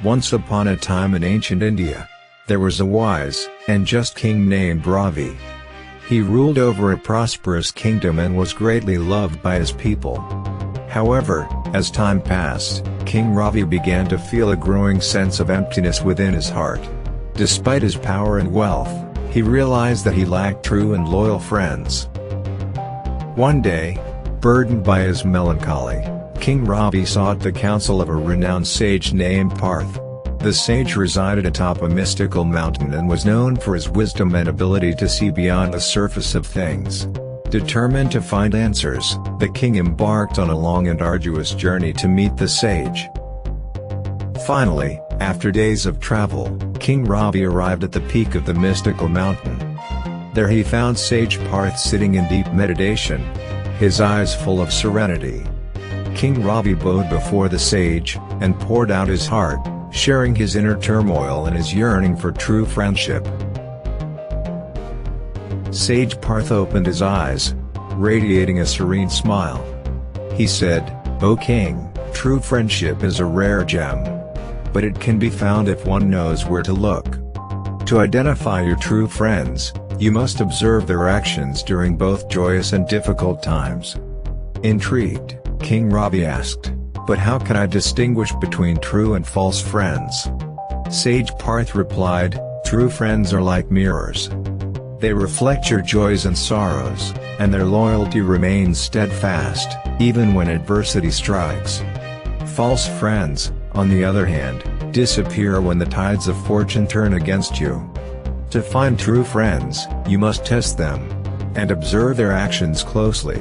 Once upon a time in ancient India, there was a wise and just king named Ravi. He ruled over a prosperous kingdom and was greatly loved by his people. However, as time passed, King Ravi began to feel a growing sense of emptiness within his heart. Despite his power and wealth, he realized that he lacked true and loyal friends. One day, burdened by his melancholy, King Ravi sought the counsel of a renowned sage named Parth. The sage resided atop a mystical mountain and was known for his wisdom and ability to see beyond the surface of things. Determined to find answers, the king embarked on a long and arduous journey to meet the sage. Finally, after days of travel, King Ravi arrived at the peak of the mystical mountain. There he found Sage Parth sitting in deep meditation, his eyes full of serenity. King Ravi bowed before the sage, and poured out his heart, sharing his inner turmoil and his yearning for true friendship. Sage Parth opened his eyes, radiating a serene smile. He said, "O king, true friendship is a rare gem. But it can be found if one knows where to look. To identify your true friends, you must observe their actions during both joyous and difficult times." Intrigued, King Ravi asked, "But how can I distinguish between true and false friends?" Sage Parth replied, "True friends are like mirrors. They reflect your joys and sorrows, and their loyalty remains steadfast, even when adversity strikes. False friends, on the other hand, disappear when the tides of fortune turn against you. To find true friends, you must test them, and observe their actions closely."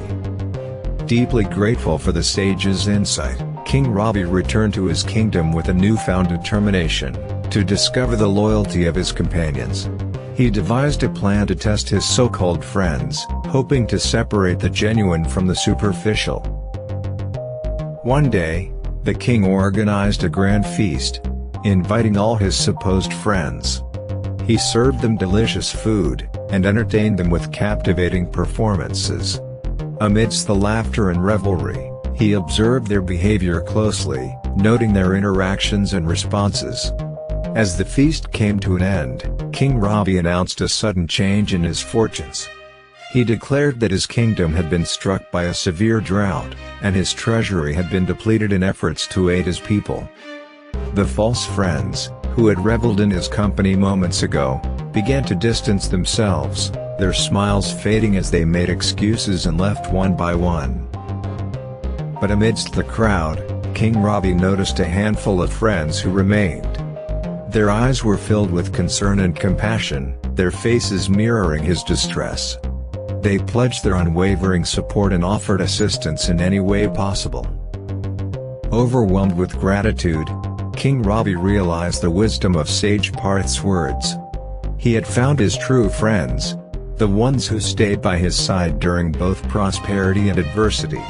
Deeply grateful for the sage's insight, King Ravi returned to his kingdom with a newfound determination to discover the loyalty of his companions. He devised a plan to test his so-called friends, hoping to separate the genuine from the superficial. One day, the king organized a grand feast, inviting all his supposed friends. He served them delicious food, and entertained them with captivating performances. Amidst the laughter and revelry, he observed their behavior closely, noting their interactions and responses. As the feast came to an end, King Ravi announced a sudden change in his fortunes. He declared that his kingdom had been struck by a severe drought, and his treasury had been depleted in efforts to aid his people. The false friends, who had reveled in his company moments ago, began to distance themselves, their smiles fading as they made excuses and left one by one. But amidst the crowd, King Ravi noticed a handful of friends who remained. Their eyes were filled with concern and compassion, their faces mirroring his distress. They pledged their unwavering support and offered assistance in any way possible. Overwhelmed with gratitude, King Ravi realized the wisdom of Sage Parth's words. He had found his true friends, the ones who stayed by his side during both prosperity and adversity.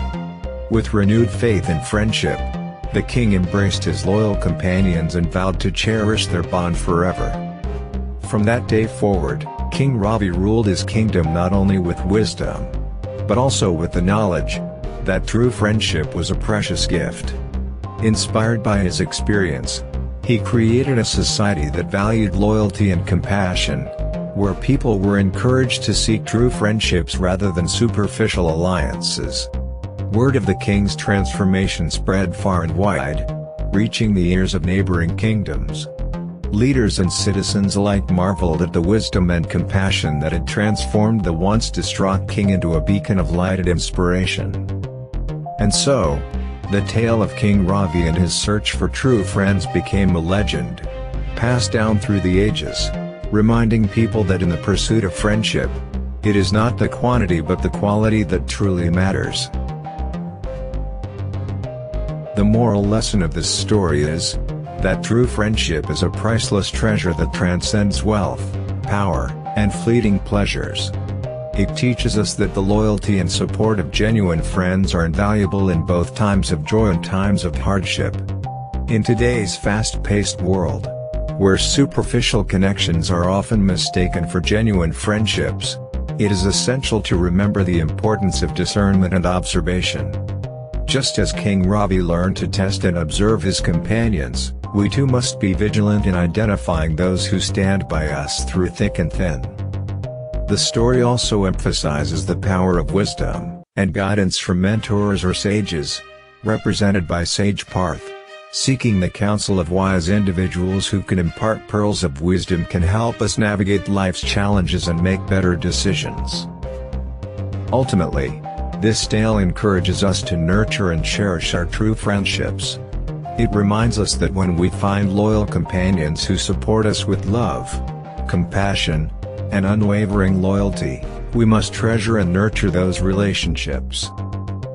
With renewed faith and friendship, the king embraced his loyal companions and vowed to cherish their bond forever. From that day forward, King Ravi ruled his kingdom not only with wisdom, but also with the knowledge that true friendship was a precious gift. Inspired by his experience, he created a society that valued loyalty and compassion, where people were encouraged to seek true friendships rather than superficial alliances. Word of the king's transformation spread far and wide, reaching the ears of neighboring kingdoms. Leaders and citizens alike marveled at the wisdom and compassion that had transformed the once distraught king into a beacon of light and inspiration. And so, the tale of King Ravi and his search for true friends became a legend, passed down through the ages, reminding people that in the pursuit of friendship, it is not the quantity but the quality that truly matters. The moral lesson of this story is that true friendship is a priceless treasure that transcends wealth, power, and fleeting pleasures. It teaches us that the loyalty and support of genuine friends are invaluable in both times of joy and times of hardship. In today's fast-paced world, where superficial connections are often mistaken for genuine friendships, it is essential to remember the importance of discernment and observation. Just as King Ravi learned to test and observe his companions, we too must be vigilant in identifying those who stand by us through thick and thin. The story also emphasizes the power of wisdom and guidance from mentors or sages, represented by Sage Parth. Seeking the counsel of wise individuals who can impart pearls of wisdom can help us navigate life's challenges and make better decisions. Ultimately, this tale encourages us to nurture and cherish our true friendships. It reminds us that when we find loyal companions who support us with love, compassion, and unwavering loyalty, we must treasure and nurture those relationships.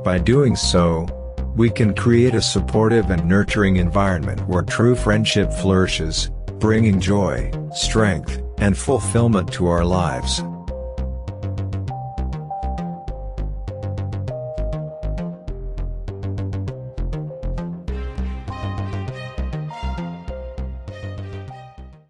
By doing so, we can create a supportive and nurturing environment where true friendship flourishes, bringing joy, strength, and fulfillment to our lives.